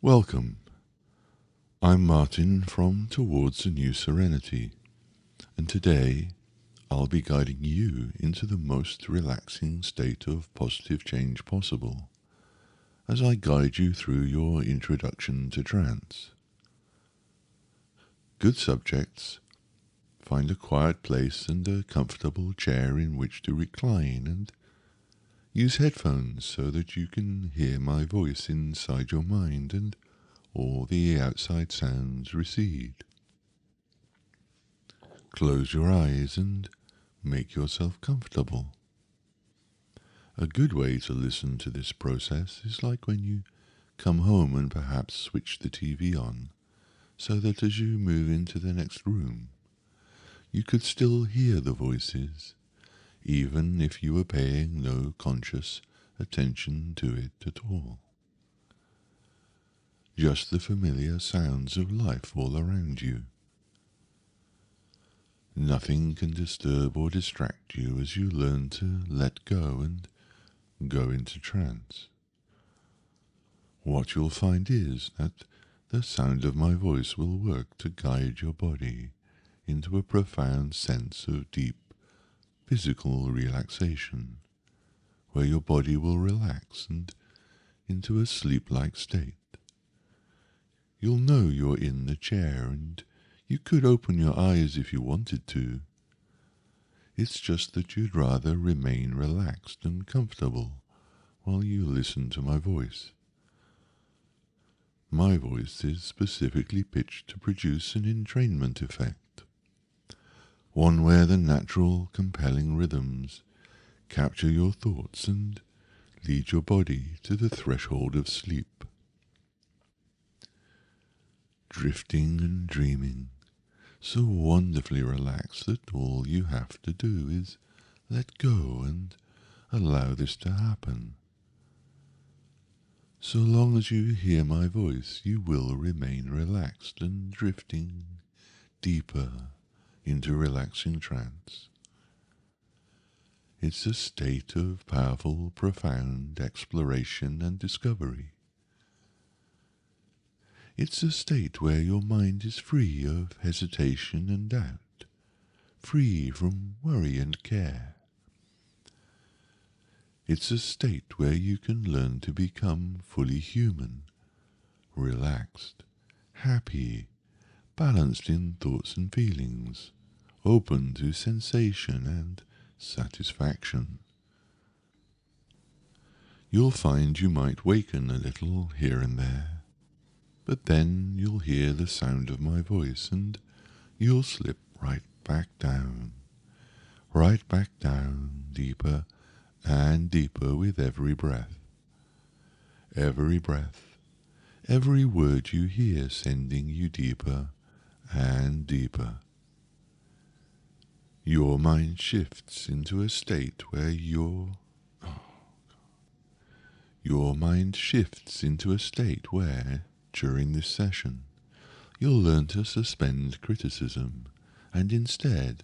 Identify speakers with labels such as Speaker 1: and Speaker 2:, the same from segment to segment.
Speaker 1: Welcome. I'm Martin from Towards a New Serenity, and today I'll be guiding you into the most relaxing state of positive change possible as I guide you through your introduction to trance. Good subjects, find a quiet place and a comfortable chair in which to recline, and use headphones so that you can hear my voice inside your mind and all the outside sounds recede. Close your eyes and make yourself comfortable. A good way to listen to this process is like when you come home and perhaps switch the TV on, so that as you move into the next room, you could still hear the voices, even if you were paying no conscious attention to it at all. Just the familiar sounds of life all around you. Nothing can disturb or distract you as you learn to let go and go into trance. What you'll find is that the sound of my voice will work to guide your body into a profound sense of deep physical relaxation, where your body will relax and into a sleep-like state. You'll know you're in the chair, and you could open your eyes if you wanted to. It's just that you'd rather remain relaxed and comfortable while you listen to my voice. My voice is specifically pitched to produce an entrainment effect, one where the natural, compelling rhythms capture your thoughts and lead your body to the threshold of sleep. Drifting and dreaming, so wonderfully relaxed that all you have to do is let go and allow this to happen. So long as you hear my voice, you will remain relaxed and drifting deeper into relaxing trance. It's a state of powerful, profound exploration and discovery. It's a state where your mind is free of hesitation and doubt, free from worry and care. It's a state where you can learn to become fully human, relaxed, happy, balanced in thoughts and feelings, open to sensation and satisfaction. You'll find you might waken a little here and there, but then you'll hear the sound of my voice and you'll slip right back down, deeper and deeper with every breath. Every breath, every word you hear sending you deeper and deeper. Your mind shifts into a state where during this session, you'll learn to suspend criticism and instead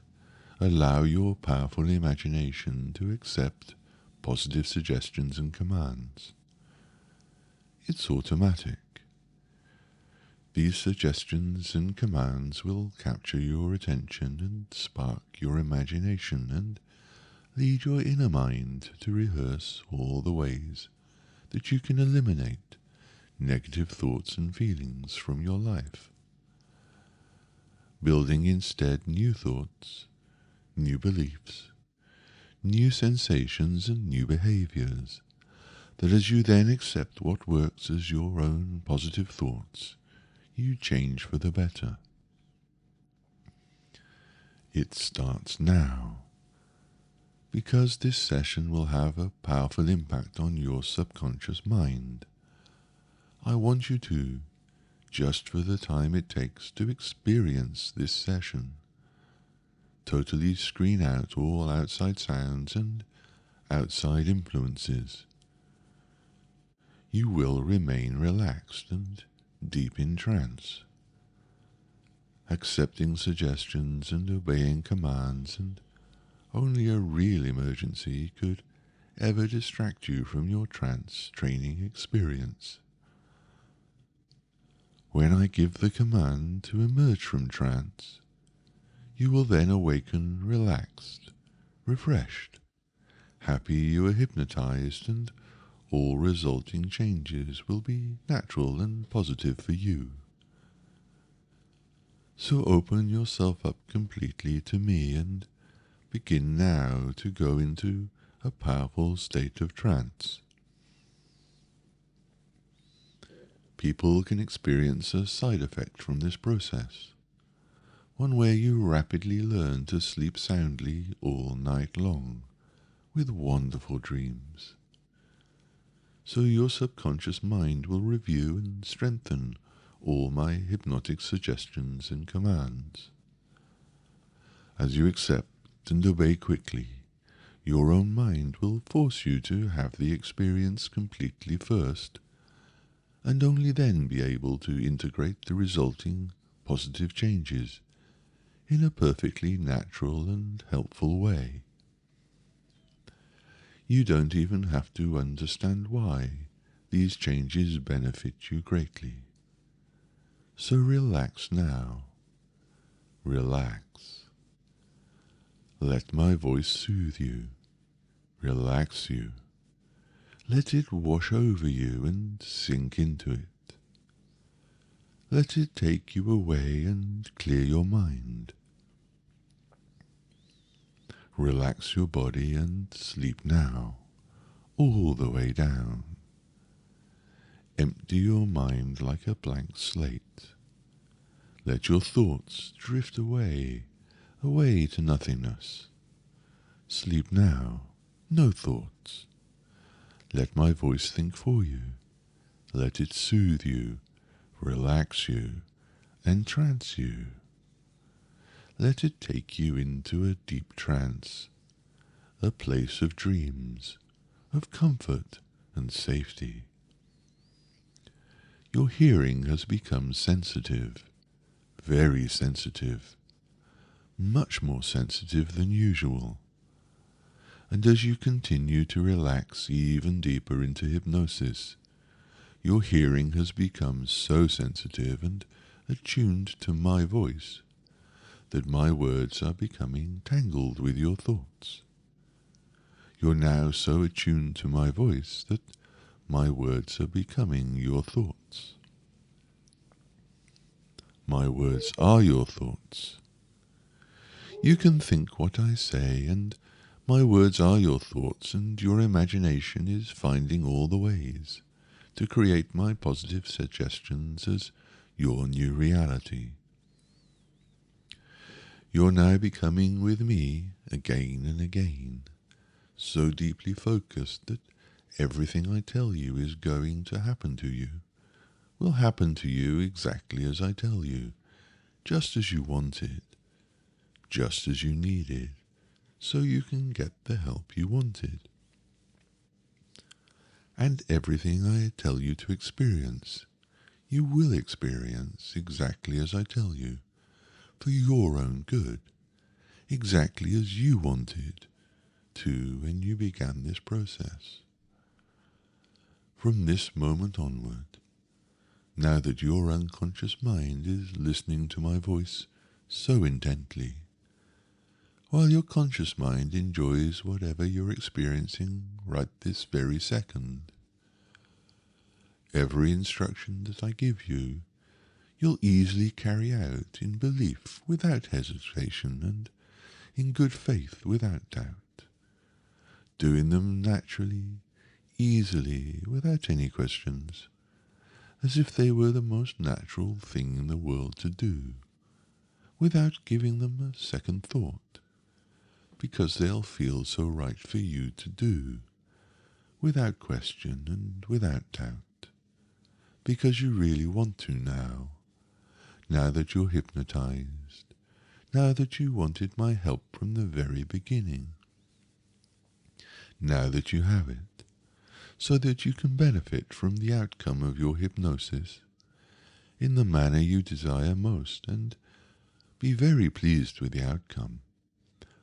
Speaker 1: allow your powerful imagination to accept positive suggestions and commands. It's automatic. These suggestions and commands will capture your attention and spark your imagination and lead your inner mind to rehearse all the ways that you can eliminate negative thoughts and feelings from your life, building instead new thoughts, new beliefs, new sensations and new behaviors, that as you then accept what works as your own positive thoughts, you change for the better. It starts now, because this session will have a powerful impact on your subconscious mind. I want you to, just for the time it takes to experience this session, totally screen out all outside sounds and outside influences. You will remain relaxed and deep in trance, accepting suggestions and obeying commands, and only a real emergency could ever distract you from your trance training experience. When I give the command to emerge from trance, you will then awaken relaxed, refreshed, happy you were hypnotized, and all resulting changes will be natural and positive for you. So open yourself up completely to me and begin now to go into a powerful state of trance. People can experience a side effect from this process, one where you rapidly learn to sleep soundly all night long with wonderful dreams. So your subconscious mind will review and strengthen all my hypnotic suggestions and commands. As you accept and obey quickly, your own mind will force you to have the experience completely first, and only then be able to integrate the resulting positive changes in a perfectly natural and helpful way. You don't even have to understand why these changes benefit you greatly. So relax now. Relax. Let my voice soothe you, relax you. Let it wash over you and sink into it. Let it take you away and clear your mind. Relax your body and sleep now, all the way down. Empty your mind like a blank slate. Let your thoughts drift away, away to nothingness. Sleep now, no thoughts. Let my voice think for you. Let it soothe you, relax you, entrance you. Let it take you into a deep trance, a place of dreams, of comfort and safety. Your hearing has become sensitive, very sensitive, much more sensitive than usual. And as you continue to relax even deeper into hypnosis, your hearing has become so sensitive and attuned to my voice that my words are becoming tangled with your thoughts. You're now so attuned to my voice that my words are becoming your thoughts. My words are your thoughts. You can think what I say, and my words are your thoughts, and your imagination is finding all the ways to create my positive suggestions as your new reality. You're now becoming with me again and again, so deeply focused that everything I tell you is going to happen to you, will happen to you exactly as I tell you, just as you want it, just as you need it, so you can get the help you wanted. And everything I tell you to experience, you will experience exactly as I tell you, for your own good, exactly as you wanted to when you began this process. From this moment onward, now that your unconscious mind is listening to my voice so intently, while your conscious mind enjoys whatever you're experiencing right this very second, every instruction that I give you, you'll easily carry out in belief without hesitation and in good faith without doubt, doing them naturally, easily, without any questions, as if they were the most natural thing in the world to do, without giving them a second thought, because they'll feel so right for you to do, without question and without doubt, because you really want to now that you're hypnotized, now that you wanted my help from the very beginning, now that you have it, so that you can benefit from the outcome of your hypnosis in the manner you desire most and be very pleased with the outcome,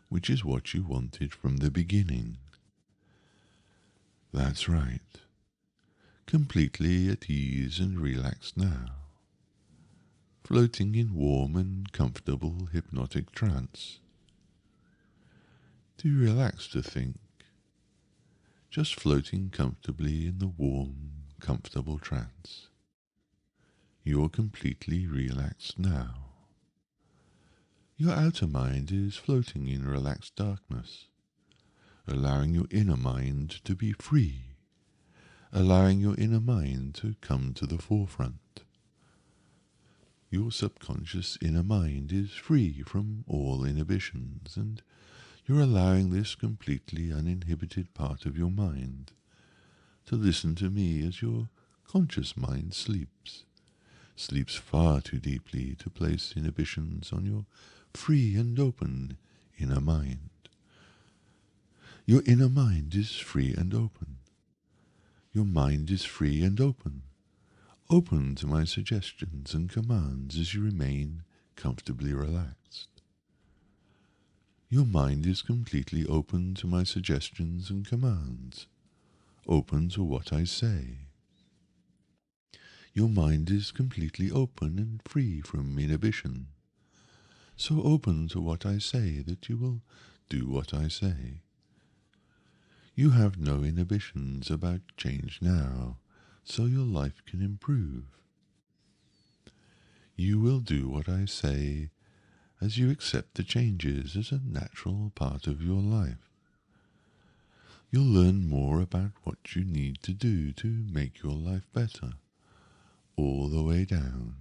Speaker 1: which is what you wanted from the beginning. That's right, completely at ease and relaxed now. floating in warm and comfortable hypnotic trance. Too relaxed to think, just floating comfortably in the warm, comfortable trance. You're completely relaxed now. Your outer mind is floating in relaxed darkness, allowing your inner mind to be free, allowing your inner mind to come to the forefront. Your subconscious inner mind is free from all inhibitions, and you're allowing this completely uninhibited part of your mind to listen to me as your conscious mind sleeps far too deeply to place inhibitions on your free and open inner mind. Your inner mind is free and open. Your mind is free and open, open to my suggestions and commands as you remain comfortably relaxed. Your mind is completely open to my suggestions and commands, open to what I say. Your mind is completely open and free from inhibition, so open to what I say that you will do what I say. You have no inhibitions about change now, so your life can improve. You will do what I say as you accept the changes as a natural part of your life. You'll learn more about what you need to do to make your life better, all the way down,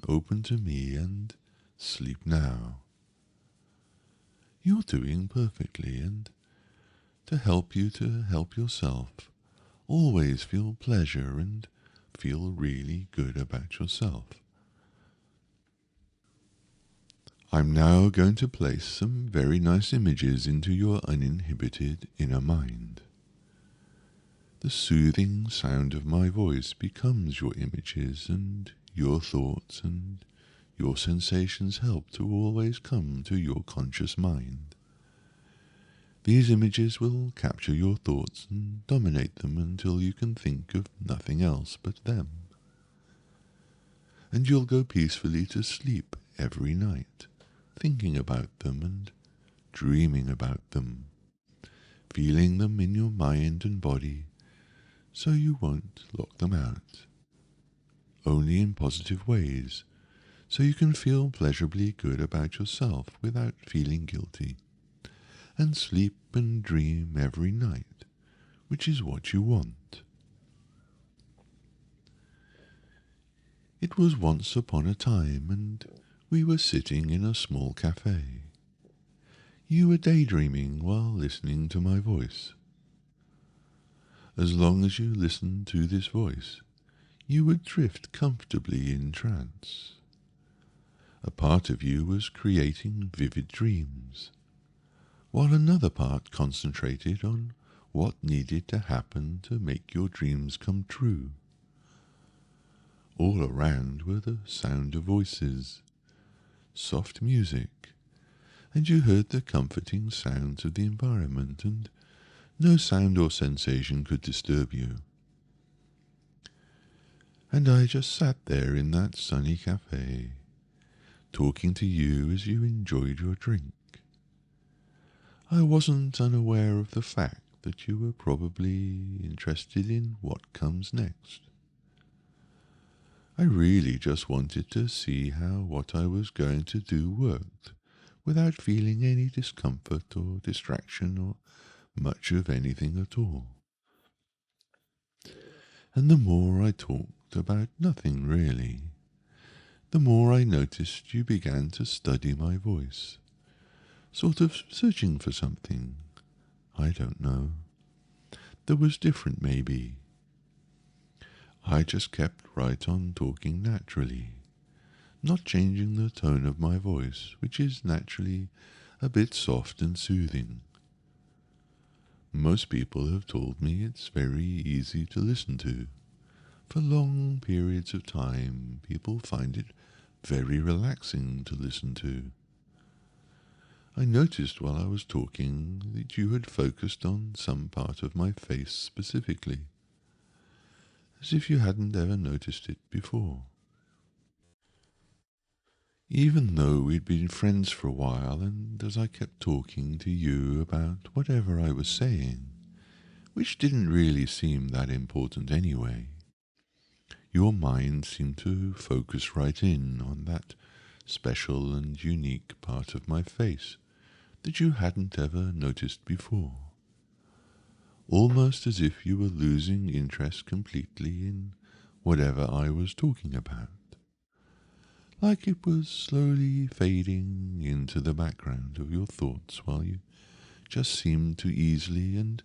Speaker 1: open to me and sleep now. You're doing perfectly, and to help you to help yourself, always feel pleasure and feel really good about yourself. I'm now going to place some very nice images into your uninhibited inner mind. The soothing sound of my voice becomes your images, and your thoughts and your sensations help to always come to your conscious mind. These images will capture your thoughts and dominate them until you can think of nothing else but them. And you'll go peacefully to sleep every night, thinking about them and dreaming about them, feeling them in your mind and body, so you won't lock them out. Only in positive ways, so you can feel pleasurably good about yourself without feeling guilty, and sleep and dream every night, which is what you want. It was once upon a time, and we were sitting in a small cafe. You were daydreaming while listening to my voice. As long as you listened to this voice, you would drift comfortably in trance. A part of you was creating vivid dreams, while another part concentrated on what needed to happen to make your dreams come true. All around were the sound of voices, soft music, and you heard the comforting sounds of the environment, and no sound or sensation could disturb you. And I just sat there in that sunny cafe, talking to you as you enjoyed your drink. I wasn't unaware of the fact that you were probably interested in what comes next. I really just wanted to see how what I was going to do worked, without feeling any discomfort or distraction or much of anything at all. And the more I talked about nothing really, the more I noticed you began to study my voice, sort of searching for something, I don't know, that was different maybe. I just kept right on talking naturally, not changing the tone of my voice, which is naturally a bit soft and soothing. Most people have told me it's very easy to listen to. For long periods of time, people find it very relaxing to listen to. I noticed while I was talking that you had focused on some part of my face specifically, as if you hadn't ever noticed it before. Even though we'd been friends for a while, and as I kept talking to you about whatever I was saying, which didn't really seem that important anyway, your mind seemed to focus right in on that special and unique part of my face that you hadn't ever noticed before, almost as if you were losing interest completely in whatever I was talking about, like it was slowly fading into the background of your thoughts while you just seemed to easily and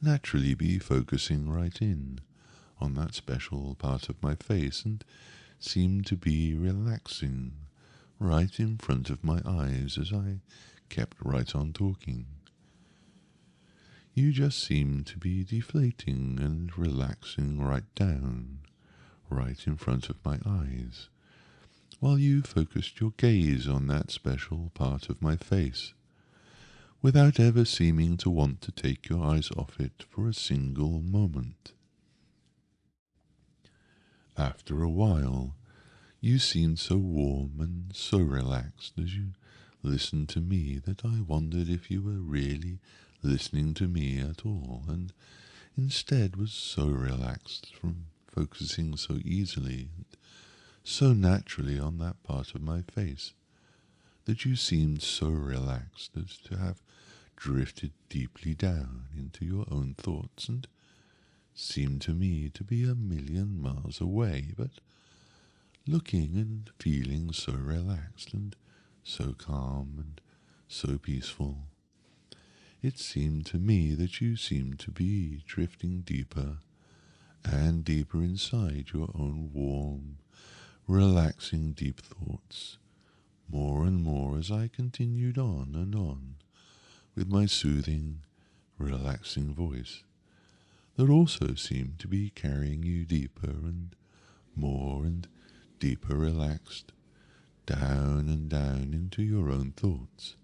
Speaker 1: naturally be focusing right in on that special part of my face and seemed to be relaxing right in front of my eyes as I kept right on talking. You just seemed to be deflating and relaxing right down, right in front of my eyes, while you focused your gaze on that special part of my face, without ever seeming to want to take your eyes off it for a single moment. After a while, you seemed so warm and so relaxed as you listened to me that I wondered if you were really listening to me at all, and instead was so relaxed from focusing so easily and so naturally on that part of my face that you seemed so relaxed as to have drifted deeply down into your own thoughts and seemed to me to be a million miles away, but looking and feeling so relaxed and so calm and so peaceful. It seemed to me that you seemed to be drifting deeper and deeper inside your own warm, relaxing deep thoughts, more and more as I continued on and on with my soothing, relaxing voice that also seemed to be carrying you deeper and deeper relaxed, down and down into your own thoughts.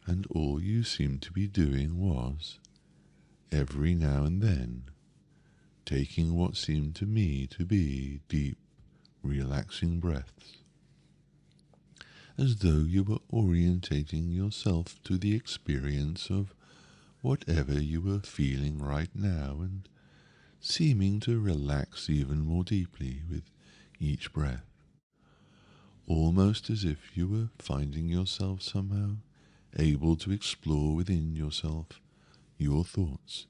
Speaker 1: And all you seemed to be doing was, every now and then, taking what seemed to me to be deep, relaxing breaths, as though you were orientating yourself to the experience of whatever you were feeling right now and seeming to relax even more deeply with each breath, almost as if you were finding yourself somehow able to explore within yourself your thoughts,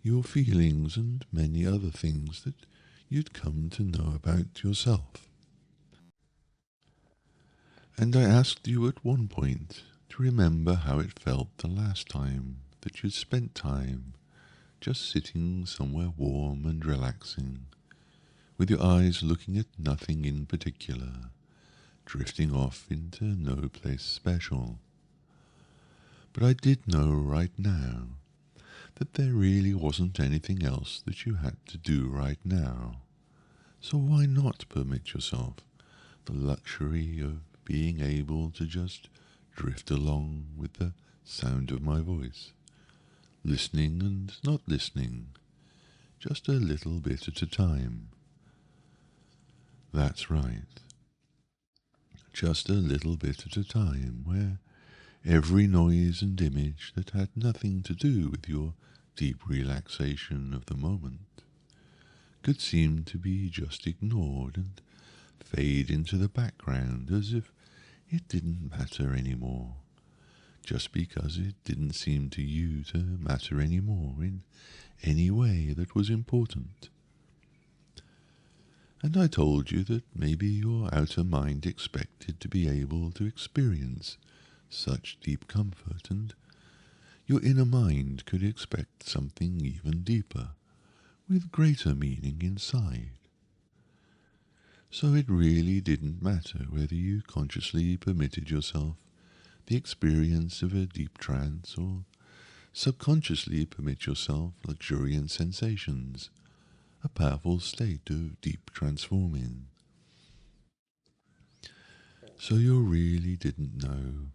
Speaker 1: your feelings, and many other things that you'd come to know about yourself. And I asked you at one point to remember how it felt the last time that you'd spent time just sitting somewhere warm and relaxing, with your eyes looking at nothing in particular, drifting off into no place special. But I did know right now that there really wasn't anything else that you had to do right now. So why not permit yourself the luxury of being able to just drift along with the sound of my voice, listening and not listening, just a little bit at a time. That's right, just a little bit at a time, where every noise and image that had nothing to do with your deep relaxation of the moment could seem to be just ignored and fade into the background as if it didn't matter anymore, just because it didn't seem to you to matter anymore in any way that was important. And I told you that maybe your outer mind expected to be able to experience such deep comfort, and your inner mind could expect something even deeper, with greater meaning inside. So it really didn't matter whether you consciously permitted yourself the experience of a deep trance or subconsciously permit yourself luxuriant sensations, a powerful state of deep transforming. So you really didn't know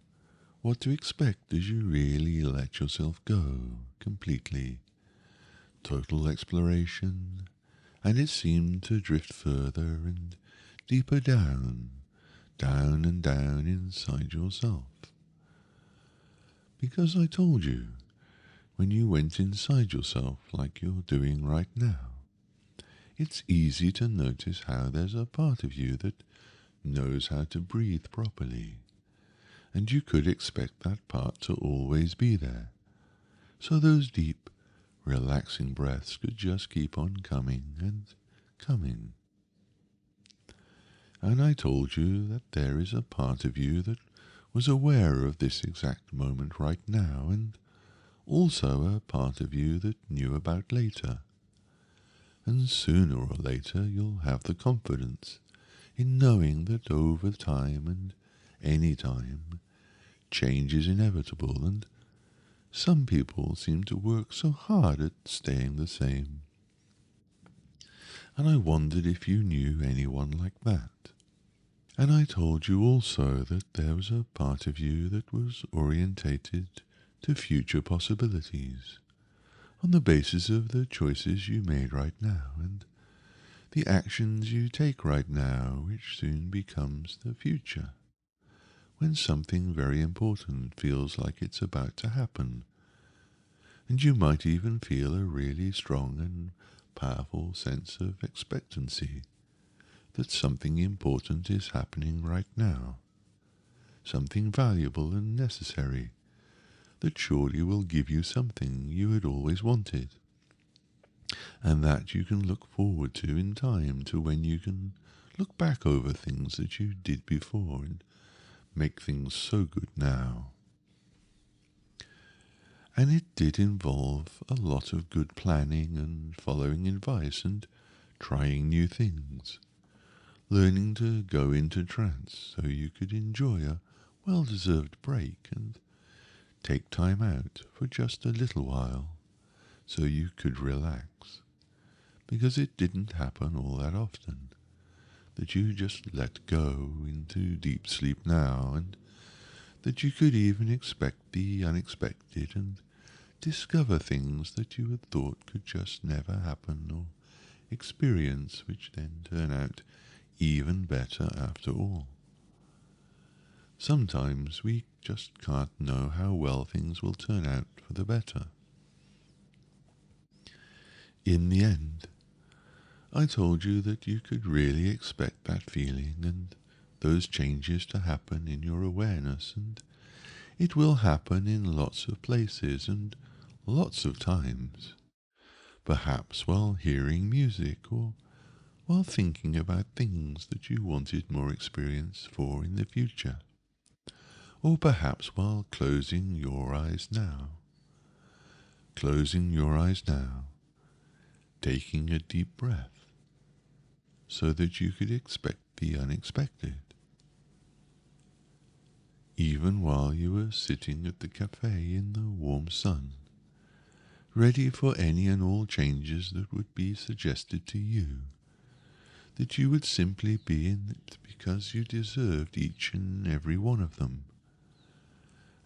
Speaker 1: what to expect as you really let yourself go completely. Total exploration, and it seemed to drift further and deeper down down and down inside yourself. Because I told you, when you went inside yourself like you're doing right now, it's easy to notice how there's a part of you that knows how to breathe properly, and you could expect that part to always be there. So those deep, relaxing breaths could just keep on coming and coming. And I told you that there is a part of you that was aware of this exact moment right now, and also a part of you that knew about later. And sooner or later you'll have the confidence in knowing that over time and any time, change is inevitable, and some people seem to work so hard at staying the same. And I wondered if you knew anyone like that. And I told you also that there was a part of you that was orientated to future possibilities, on the basis of the choices you made right now and the actions you take right now, which soon becomes the future, when something very important feels like it's about to happen, and you might even feel a really strong and powerful sense of expectancy that something important is happening right now, something valuable and necessary that surely will give you something you had always wanted, and that you can look forward to in time, to when you can look back over things that you did before and make things so good now. And it did involve a lot of good planning and following advice and trying new things, learning to go into trance so you could enjoy a well-deserved break and take time out for just a little while so you could relax, because it didn't happen all that often that you just let go into deep sleep now, and that you could even expect the unexpected and discover things that you had thought could just never happen or experience, which then turn out even better after all. Sometimes we just can't know how well things will turn out for the better. In the end, I told you that you could really expect that feeling and those changes to happen in your awareness, and it will happen in lots of places and lots of times. Perhaps while hearing music, or while thinking about things that you wanted more experience for in the future, or perhaps while closing your eyes now. Closing your eyes now, taking a deep breath, so that you could expect the unexpected. Even while you were sitting at the cafe in the warm sun, ready for any and all changes that would be suggested to you, that you would simply be in it because you deserved each and every one of them,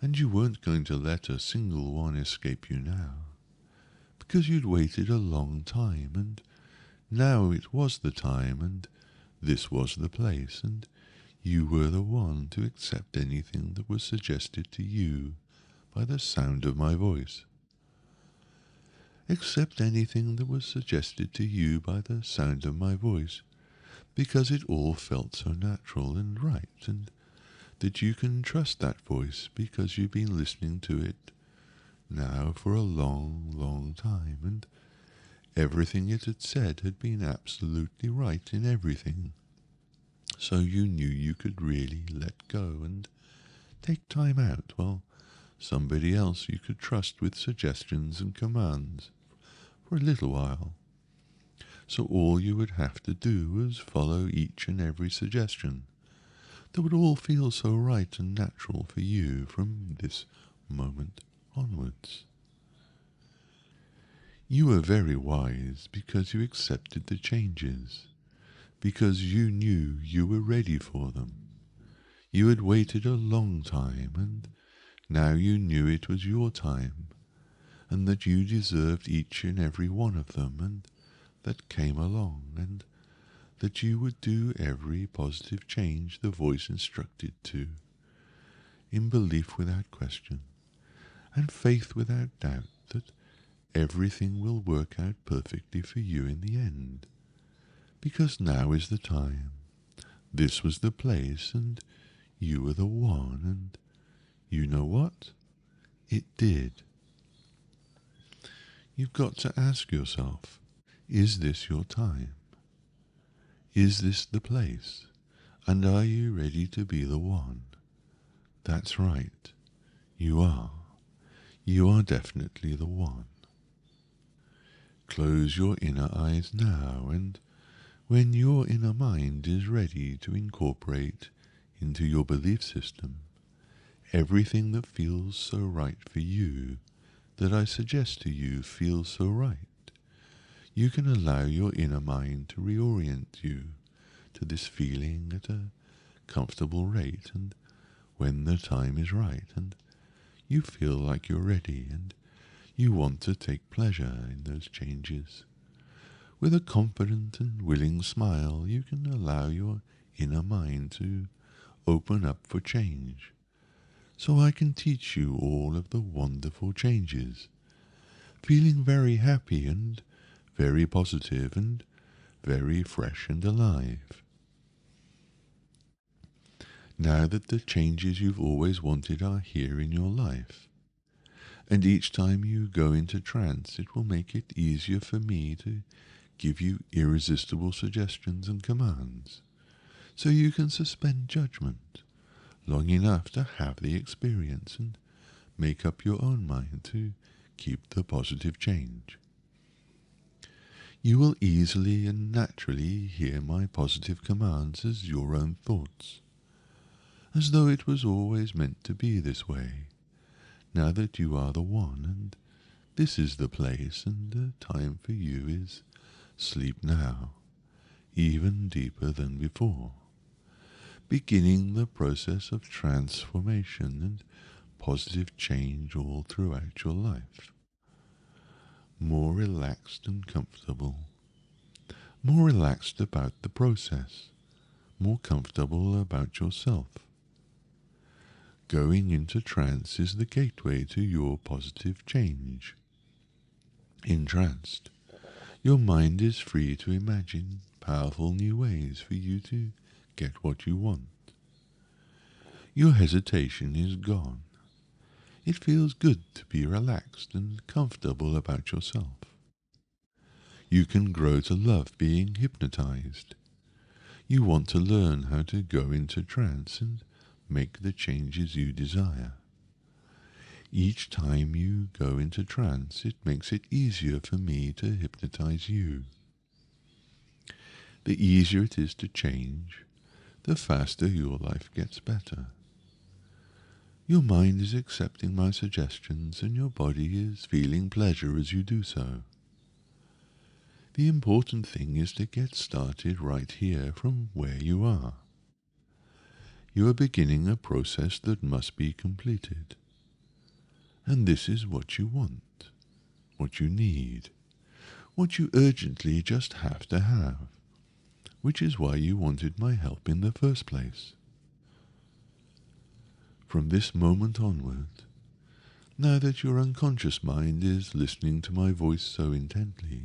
Speaker 1: and you weren't going to let a single one escape you now, because you'd waited a long time, and now it was the time, and this was the place, and you were the one to accept anything that was suggested to you by the sound of my voice. Accept anything that was suggested to you by the sound of my voice, because it all felt so natural and right, and that you can trust that voice because you've been listening to it now for a long, long time, and everything it had said had been absolutely right in everything. So you knew you could really let go and take time out while somebody else you could trust with suggestions and commands for a little while. So all you would have to do was follow each and every suggestion that would all feel so right and natural for you from this moment onwards. You were very wise because you accepted the changes, because you knew you were ready for them. You had waited a long time, and now you knew it was your time, and that you deserved each and every one of them, and that came along, and that you would do every positive change the voice instructed to, in belief without question, and faith without doubt that everything will work out perfectly for you in the end, because now is the time, this was the place, and you were the one, and you know what? It did. You've got to ask yourself, is this your time? Is this the place? And are you ready to be the one? That's right. You are. You are definitely the one. Close your inner eyes now, and when your inner mind is ready to incorporate into your belief system everything that feels so right for you, that I suggest to you feels so right, you can allow your inner mind to reorient you to this feeling at a comfortable rate, and when the time is right and you feel like you're ready and you want to take pleasure in those changes, with a confident and willing smile you can allow your inner mind to open up for change, so I can teach you all of the wonderful changes, feeling very happy and very positive and very fresh and alive. Now that the changes you've always wanted are here in your life, and each time you go into trance it will make it easier for me to give you irresistible suggestions and commands, so you can suspend judgment long enough to have the experience and make up your own mind to keep the positive change. You will easily and naturally hear my positive commands as your own thoughts, as though it was always meant to be this way, now that you are the one, and this is the place, and the time for you is sleep now, even deeper than before, beginning the process of transformation and positive change all throughout your life. More relaxed and comfortable, more relaxed about the process, more comfortable about yourself. Going into trance is the gateway to your positive change. Entranced, your mind is free to imagine powerful new ways for you to get what you want. Your hesitation is gone. It feels good to be relaxed and comfortable about yourself. You can grow to love being hypnotized. You want to learn how to go into trance and make the changes you desire. Each time you go into trance, it makes it easier for me to hypnotize you. The easier it is to change, the faster your life gets better. Your mind is accepting my suggestions and your body is feeling pleasure as you do so. The important thing is to get started right here from where you are. You are beginning a process that must be completed. And this is what you want, what you need, what you urgently just have to have, which is why you wanted my help in the first place. From this moment onward, now that your unconscious mind is listening to my voice so intently,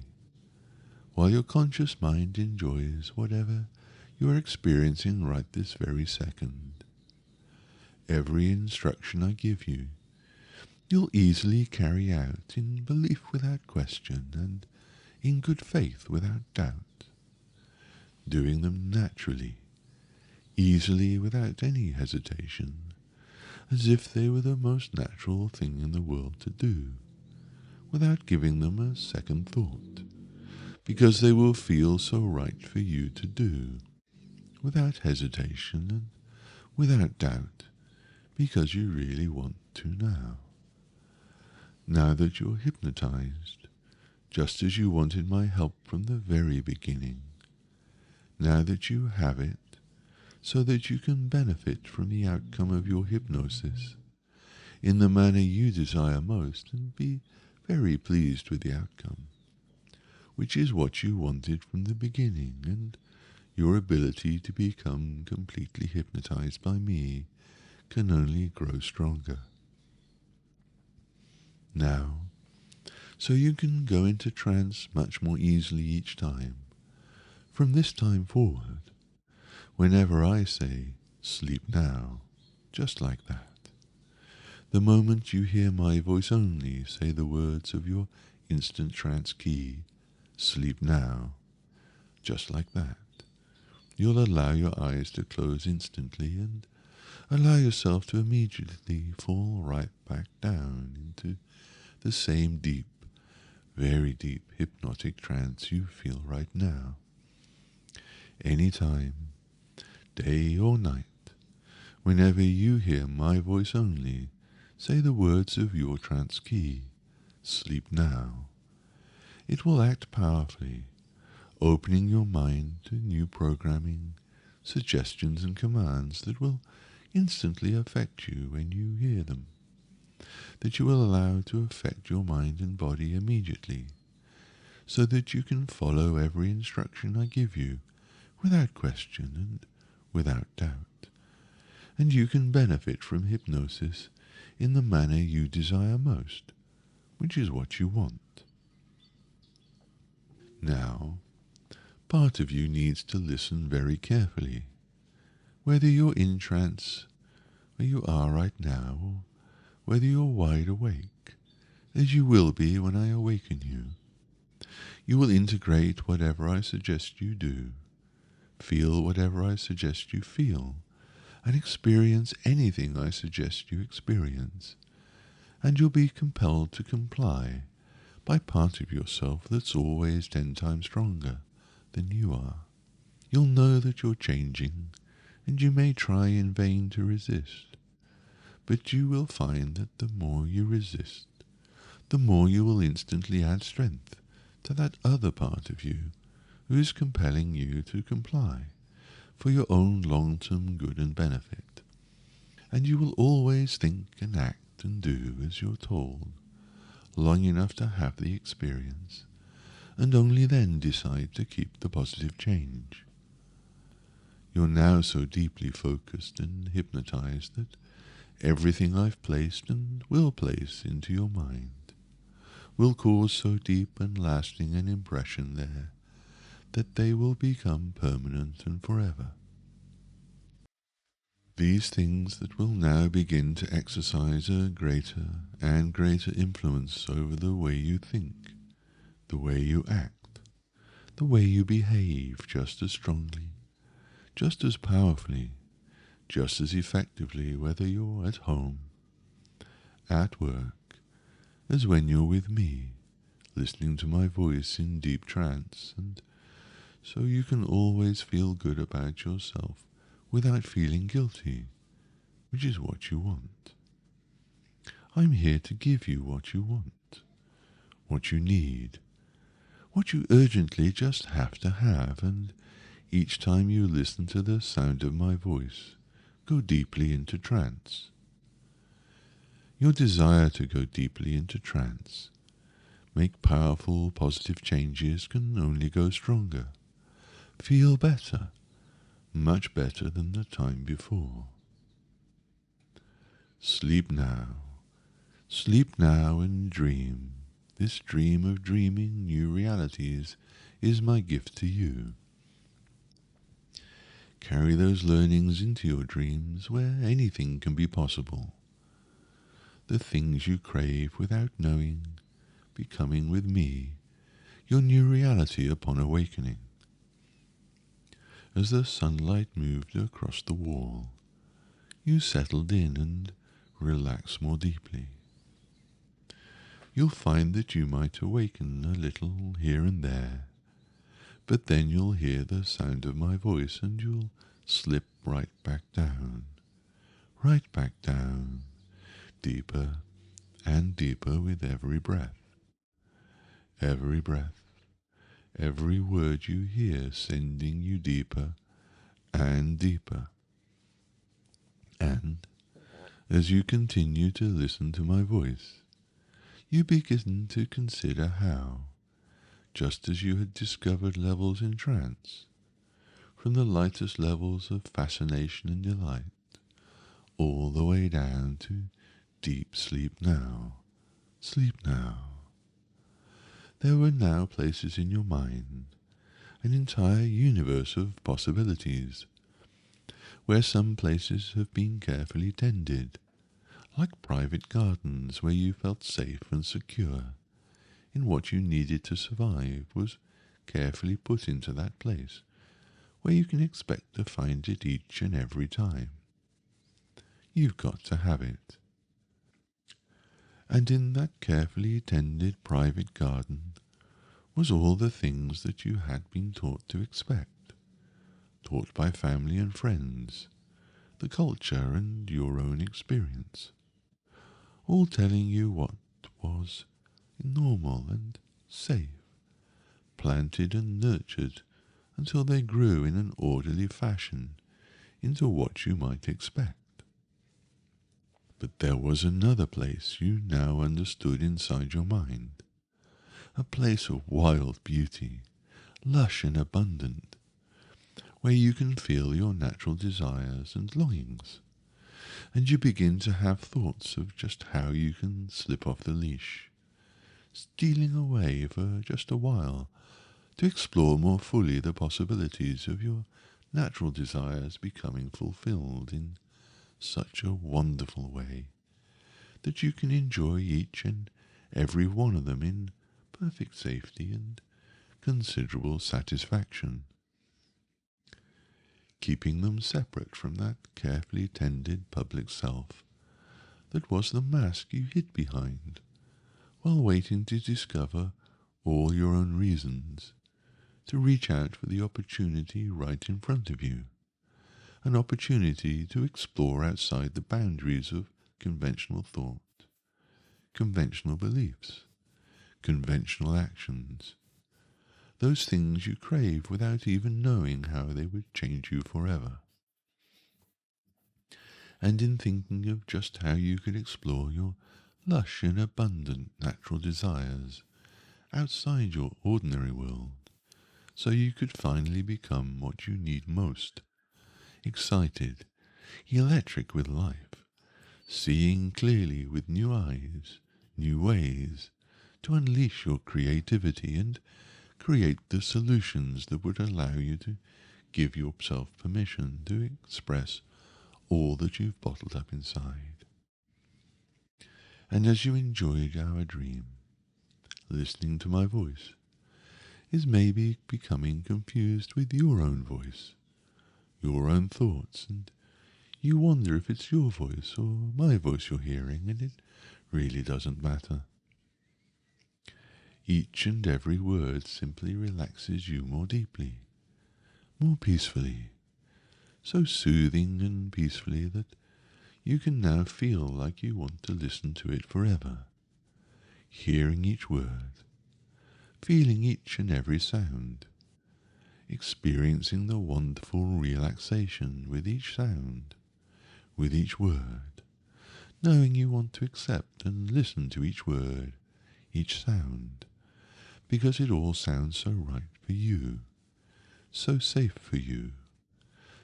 Speaker 1: while your conscious mind enjoys whatever you are experiencing right this very second, every instruction I give you, you'll easily carry out in belief without question and in good faith without doubt, doing them naturally, easily without any hesitation, as if they were the most natural thing in the world to do, without giving them a second thought, because they will feel so right for you to do, without hesitation and without doubt, because you really want to now. Now that you're hypnotized, just as you wanted my help from the very beginning, now that you have it, so that you can benefit from the outcome of your hypnosis in the manner you desire most and be very pleased with the outcome, which is what you wanted from the beginning, and your ability to become completely hypnotized by me can only grow stronger. Now, so you can go into trance much more easily each time, from this time forward, whenever I say, sleep now, just like that. The moment you hear my voice only say the words of your instant trance key, sleep now, just like that, you'll allow your eyes to close instantly and allow yourself to immediately fall right back down into the same deep, very deep hypnotic trance you feel right now. Anytime, day or night, whenever you hear my voice only, say the words of your trance key, sleep now. It will act powerfully, opening your mind to new programming, suggestions and commands that will instantly affect you when you hear them, that you will allow to affect your mind and body immediately, so that you can follow every instruction I give you without question and without doubt, and you can benefit from hypnosis in the manner you desire most, which is what you want. Now, part of you needs to listen very carefully, whether you're in trance where you are right now, or whether you're wide awake, as you will be when I awaken you. You will integrate whatever I suggest you do, feel whatever I suggest you feel, and experience anything I suggest you experience, and you'll be compelled to comply by part of yourself that's always 10 times stronger than you are. You'll know that you're changing, and you may try in vain to resist, but you will find that the more you resist, the more you will instantly add strength to that other part of you who is compelling you to comply for your own long-term good and benefit. And you will always think and act and do as you're told, long enough to have the experience, and only then decide to keep the positive change. You're now so deeply focused and hypnotized that everything I've placed and will place into your mind will cause so deep and lasting an impression there that they will become permanent and forever. These things that will now begin to exercise a greater and greater influence over the way you think, the way you act, the way you behave, just as strongly, just as powerfully, just as effectively, whether you're at home, at work, as when you're with me, listening to my voice in deep trance, and so you can always feel good about yourself without feeling guilty, which is what you want. I'm here to give you what you want, what you need, what you urgently just have to have, and each time you listen to the sound of my voice, go deeply into trance. Your desire to go deeply into trance, make powerful positive changes, can only go stronger. Feel better, much better than the time before. Sleep now and dream. This dream of dreaming new realities is my gift to you. Carry those learnings into your dreams where anything can be possible. The things you crave without knowing, becoming with me, your new reality upon awakening. As the sunlight moved across the wall, you settled in and relaxed more deeply. You'll find that you might awaken a little here and there, but then you'll hear the sound of my voice and you'll slip right back down, deeper and deeper with every breath. Every breath, every word you hear sending you deeper and deeper. And as you continue to listen to my voice, you begin to consider how, just as you had discovered levels in trance, from the lightest levels of fascination and delight, all the way down to deep sleep now. Sleep now. There were now places in your mind, an entire universe of possibilities, where some places have been carefully tended, like private gardens where you felt safe and secure, in what you needed to survive was carefully put into that place, where you can expect to find it each and every time. You've got to have it. And in that carefully tended private garden was all the things that you had been taught to expect, taught by family and friends, the culture and your own experience, all telling you what was normal and safe, planted and nurtured until they grew in an orderly fashion into what you might expect. But there was another place you now understood inside your mind, a place of wild beauty, lush and abundant, where you can feel your natural desires and longings, and you begin to have thoughts of just how you can slip off the leash, stealing away for just a while to explore more fully the possibilities of your natural desires becoming fulfilled in such a wonderful way that you can enjoy each and every one of them in perfect safety and considerable satisfaction, keeping them separate from that carefully tended public self that was the mask you hid behind while waiting to discover all your own reasons to reach out for the opportunity right in front of you, an opportunity to explore outside the boundaries of conventional thought, conventional beliefs, conventional actions, those things you crave without even knowing how they would change you forever. And in thinking of just how you could explore your lush and abundant natural desires outside your ordinary world, so you could finally become what you need most, excited, electric with life, seeing clearly with new eyes, new ways, to unleash your creativity and create the solutions that would allow you to give yourself permission to express all that you've bottled up inside. And as you enjoyed our dream, listening to my voice is maybe becoming confused with your own voice, your own thoughts, and you wonder if it's your voice or my voice you're hearing, and it really doesn't matter. Each and every word simply relaxes you more deeply, more peacefully, so soothing and peacefully that you can now feel like you want to listen to it forever, hearing each word, feeling each and every sound, experiencing the wonderful relaxation with each sound, with each word, knowing you want to accept and listen to each word, each sound, because it all sounds so right for you, so safe for you,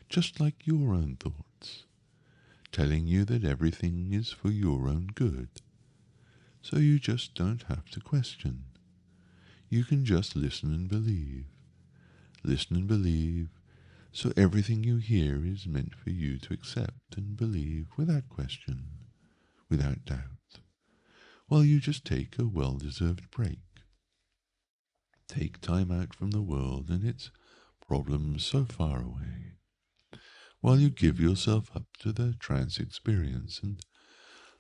Speaker 1: just like your own thoughts, telling you that everything is for your own good, so you just don't have to question. You can just listen and believe, so everything you hear is meant for you to accept and believe without question, without doubt, while you just take a well-deserved break. Take time out from the world and its problems so far away, while you give yourself up to the trance experience and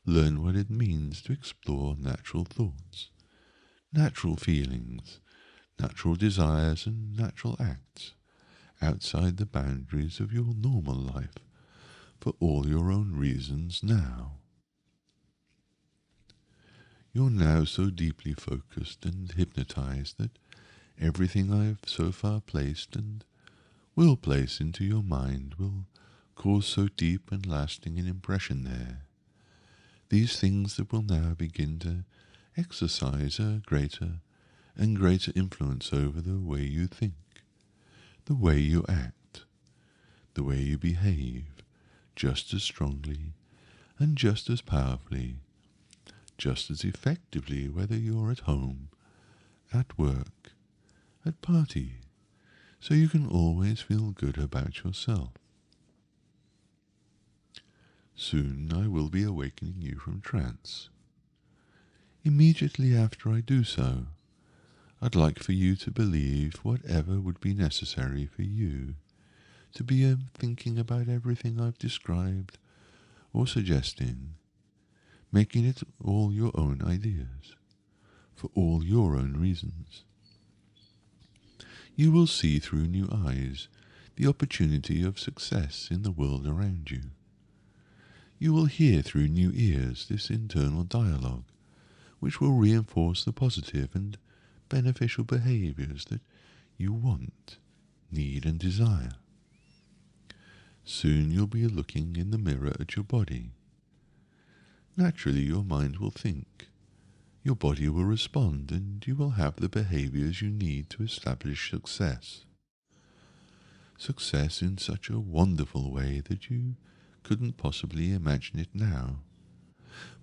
Speaker 1: learn what it means to explore natural thoughts, natural feelings, natural desires and natural acts outside the boundaries of your normal life for all your own reasons now. You're now so deeply focused and hypnotized that everything I've so far placed and will place into your mind will cause so deep and lasting an impression there. These things that will now begin to exercise a greater and greater influence over the way you think, the way you act, the way you behave, just as strongly and just as powerfully, just as effectively, whether you're at home, at work, at party, so you can always feel good about yourself. Soon I will be awakening you from trance. Immediately after I do so, I'd like for you to believe whatever would be necessary for you to be thinking about everything I've described or suggesting, making it all your own ideas, for all your own reasons. You will see through new eyes the opportunity of success in the world around you. You will hear through new ears this internal dialogue, which will reinforce the positive and beneficial behaviors that you want, need, and desire. Soon you'll be looking in the mirror at your body. Naturally, your mind will think. Your body will respond, and you will have the behaviors you need to establish success. Success in such a wonderful way that you couldn't possibly imagine it now,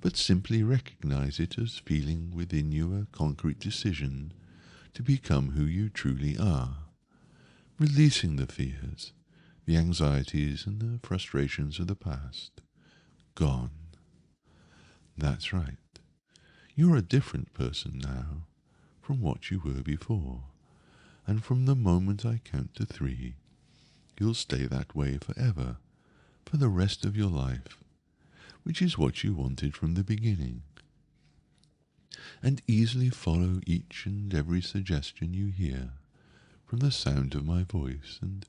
Speaker 1: but simply recognize it as feeling within you a concrete decision to become who you truly are, releasing the fears, the anxieties and the frustrations of the past. Gone. That's right. You're a different person now from what you were before, and from the moment I count to 3, you'll stay that way forever, for the rest of your life, which is what you wanted from the beginning. And easily follow each and every suggestion you hear from the sound of my voice, and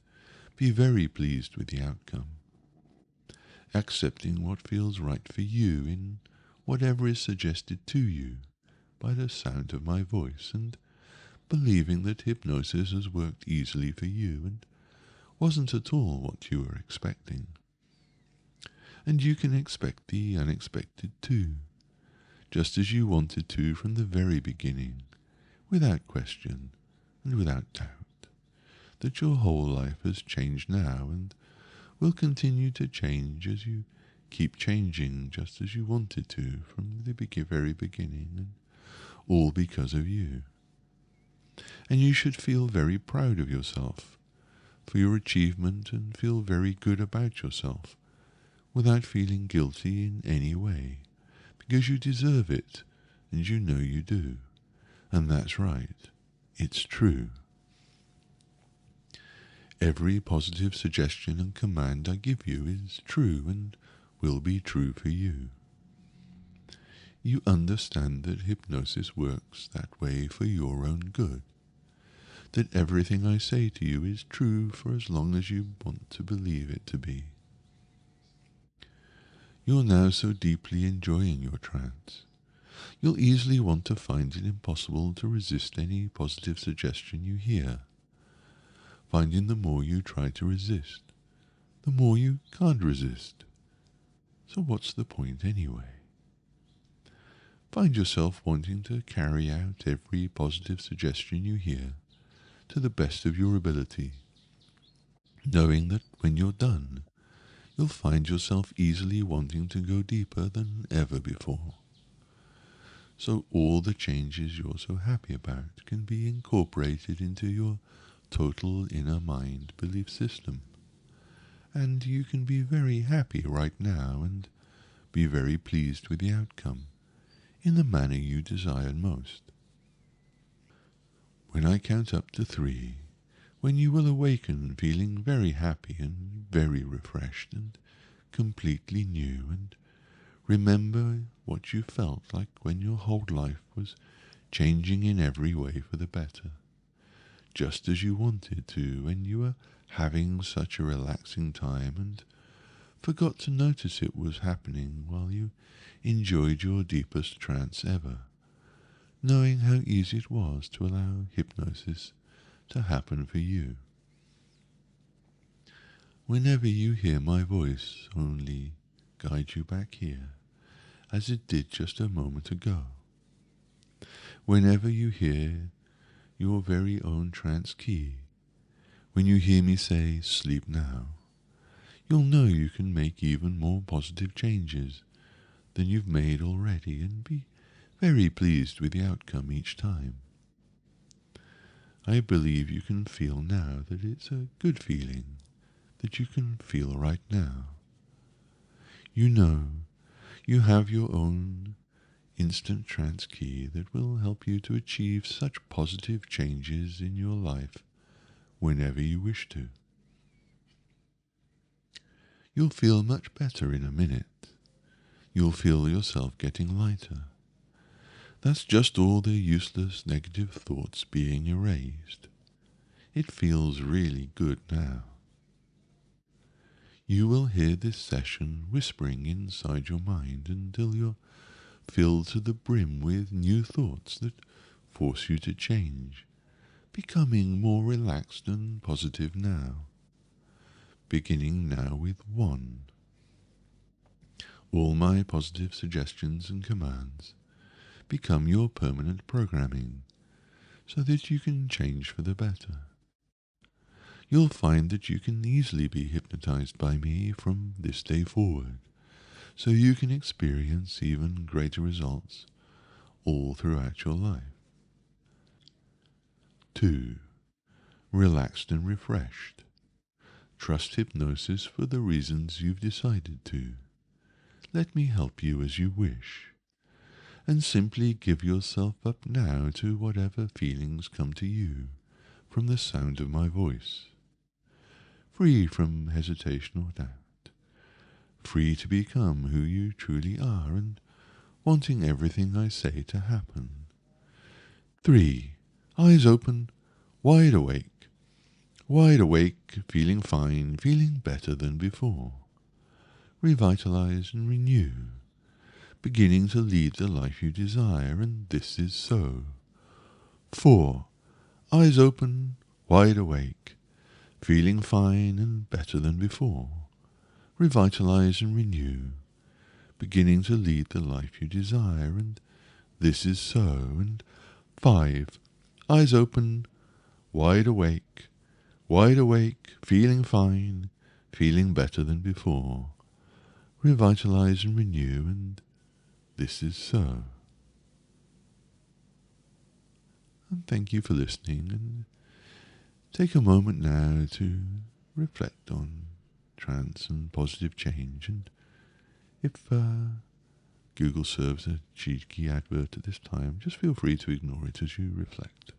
Speaker 1: be very pleased with the outcome, accepting what feels right for you in whatever is suggested to you by the sound of my voice, and believing that hypnosis has worked easily for you and wasn't at all what you were expecting. And you can expect the unexpected too, just as you wanted to from the very beginning, without question and without doubt, that your whole life has changed now and will continue to change as you keep changing, just as you wanted to from the very beginning, and all because of you. And you should feel very proud of yourself for your achievement and feel very good about yourself without feeling guilty in any way, because you deserve it, and you know you do. And that's right. It's true. Every positive suggestion and command I give you is true and will be true for you. You understand that hypnosis works that way for your own good, that everything I say to you is true for as long as you want to believe it to be. You're now so deeply enjoying your trance, you'll easily want to find it impossible to resist any positive suggestion you hear, finding the more you try to resist, the more you can't resist. So what's the point anyway? Find yourself wanting to carry out every positive suggestion you hear to the best of your ability, knowing that when you're done, you'll find yourself easily wanting to go deeper than ever before. So all the changes you're so happy about can be incorporated into your total inner mind belief system, and you can be very happy right now and be very pleased with the outcome in the manner you desire most. When I count up to 3, when you will awaken feeling very happy and very refreshed and completely new, and remember what you felt like when your whole life was changing in every way for the better, just as you wanted to when you were having such a relaxing time and forgot to notice it was happening while you enjoyed your deepest trance ever, knowing how easy it was to allow hypnosis to happen for you. Whenever you hear my voice, only guide you back here, as it did just a moment ago. Whenever you hear your very own trance key, when you hear me say, sleep now, you'll know you can make even more positive changes than you've made already and be very pleased with the outcome each time. I believe you can feel now that it's a good feeling that you can feel right now. You know you have your own instant trance key that will help you to achieve such positive changes in your life whenever you wish to. You'll feel much better in a minute. You'll feel yourself getting lighter. That's just all the useless negative thoughts being erased. It feels really good now. You will hear this session whispering inside your mind until you're filled to the brim with new thoughts that force you to change, becoming more relaxed and positive now. Beginning now with 1. All my positive suggestions and commands become your permanent programming so that you can change for the better. You'll find that you can easily be hypnotized by me from this day forward, so you can experience even greater results all throughout your life. 2. Relaxed and refreshed. Trust hypnosis for the reasons you've decided to. Let me help you as you wish, and simply give yourself up now to whatever feelings come to you from the sound of my voice. Free from hesitation or doubt. Free to become who you truly are and wanting everything I say to happen. 3. Eyes open, wide awake. Wide awake, feeling fine, feeling better than before. Revitalize and renew. Beginning to lead the life you desire, and this is so. 4. Eyes open, wide awake. Feeling fine and better than before. Revitalize and renew. Beginning to lead the life you desire, and this is so. And 5. Eyes open, wide awake. Wide awake, feeling fine, feeling better than before. Revitalize and renew, and this is so. And thank you for listening, and take a moment now to reflect on trance and positive change, and if Google serves a cheeky advert at this time, just feel free to ignore it as you reflect.